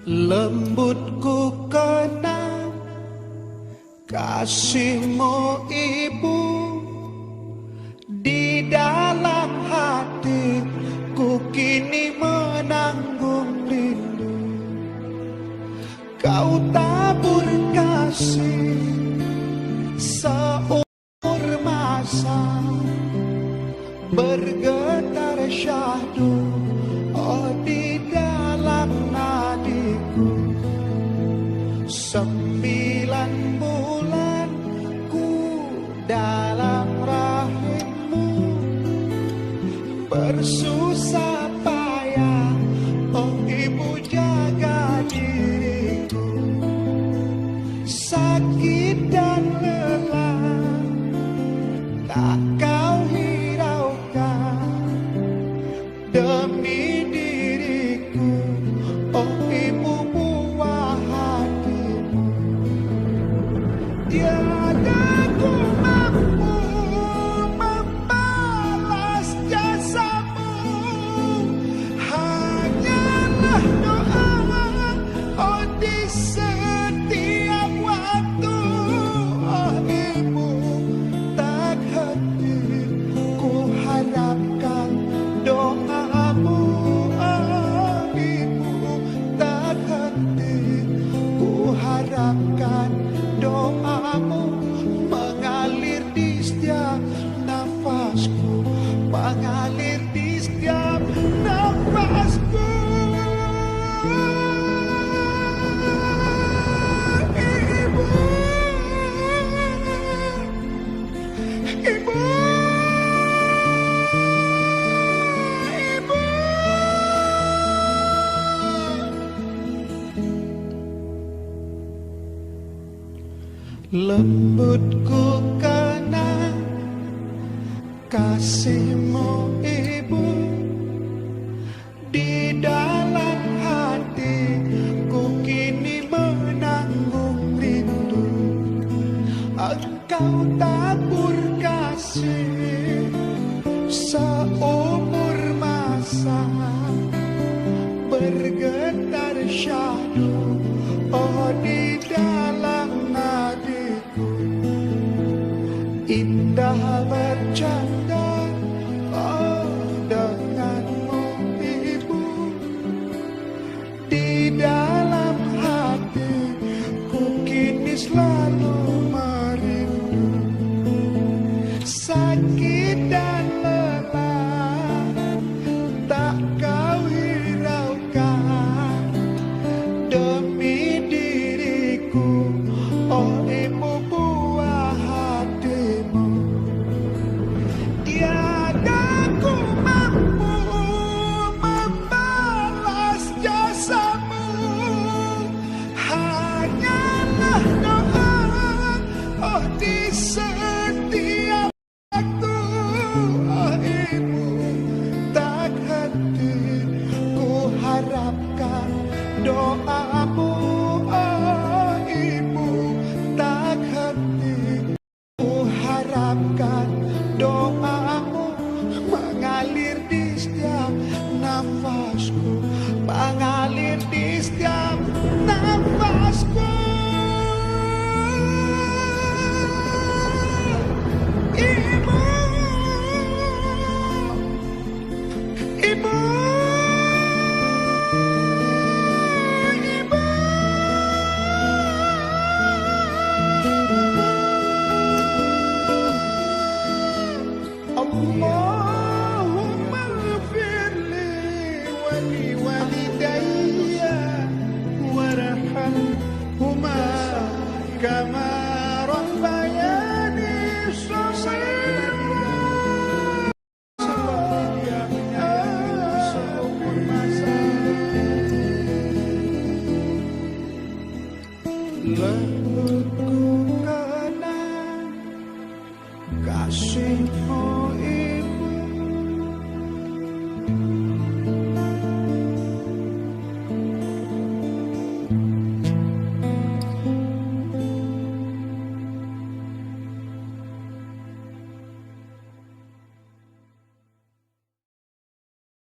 Lembutku kenang kasihmu ibu, di dalam hatiku kini menanggung rindu. Kau tabur kasih seumur masa, bergetar syahdu di dalam nadiku. 9 bulan ku dalam rahimmu, bersusah payah ibu jaga diriku. Sakit dan lelah tak kau hiraukan demi diriku, ibu buah hatimu. Tiada ku mampu membalas jasamu, hanyalah doa di setiap waktu. Ibu tak henti ku harapkan doamu. Ibu tak henti ku harapkan doamu, mengalir di setiap nafasku, mengalir di setiap nafasku. Ibu, ibu, ibu. Lembutku kenang kasihmu ibu, di dalam hatiku kini menanggung rindu. Engkau tabur kasih seumur masa, bergetar syahdu di dalam nadiku. Indah bercanda denganmu ibu, di dalam hatiku kini selalu merindu. Sakit dan lelah tak kau hiraukan demi diriku, ibu buah hatimu. Tiada ku mampu membalas jasamu, hanyalah doa di setiap waktu. Ibu tak henti ku harapkan doamu. Ibu tak henti ku harapkan doamu, mengalir di setiap nafasku, mengalir di setiap nafasku. Ibu, ibu, ibu. Allahumma ighfirli wa liwalidayya warhamhuma kama rabbayani shaghira. Seperti dia menyayang seumur masa.